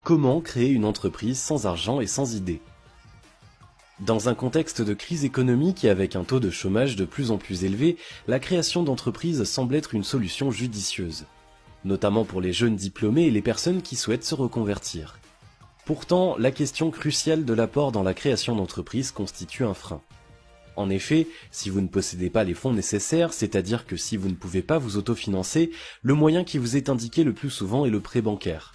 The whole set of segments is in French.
Comment créer une entreprise sans argent et sans idées? Dans un contexte de crise économique et avec un taux de chômage de plus en plus élevé, la création d'entreprises semble être une solution judicieuse, notamment pour les jeunes diplômés et les personnes qui souhaitent se reconvertir. Pourtant, la question cruciale de l'apport dans la création d'entreprises constitue un frein. En effet, si vous ne possédez pas les fonds nécessaires, c'est-à-dire que si vous ne pouvez pas vous autofinancer, le moyen qui vous est indiqué le plus souvent est le prêt bancaire.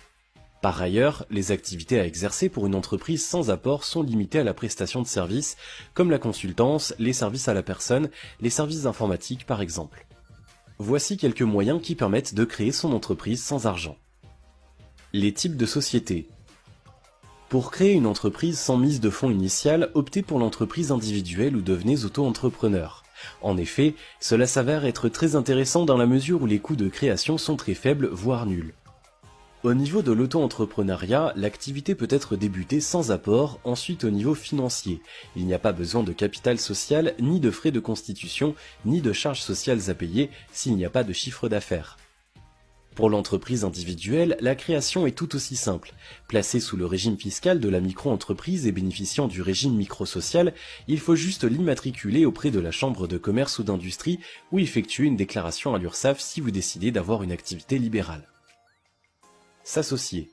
Par ailleurs, les activités à exercer pour une entreprise sans apport sont limitées à la prestation de services, comme la consultance, les services à la personne, les services informatiques par exemple. Voici quelques moyens qui permettent de créer son entreprise sans argent. Les types de sociétés. Pour créer une entreprise sans mise de fonds initiale, optez pour l'entreprise individuelle ou devenez auto-entrepreneur. En effet, cela s'avère être très intéressant dans la mesure où les coûts de création sont très faibles, voire nuls. Au niveau de l'auto-entrepreneuriat, l'activité peut être débutée sans apport. Ensuite au niveau financier, il n'y a pas besoin de capital social, ni de frais de constitution, ni de charges sociales à payer s'il n'y a pas de chiffre d'affaires. Pour l'entreprise individuelle, la création est tout aussi simple. Placée sous le régime fiscal de la micro-entreprise et bénéficiant du régime microsocial, il faut juste l'immatriculer auprès de la chambre de commerce ou d'industrie ou effectuer une déclaration à l'URSSAF si vous décidez d'avoir une activité libérale. S'associer.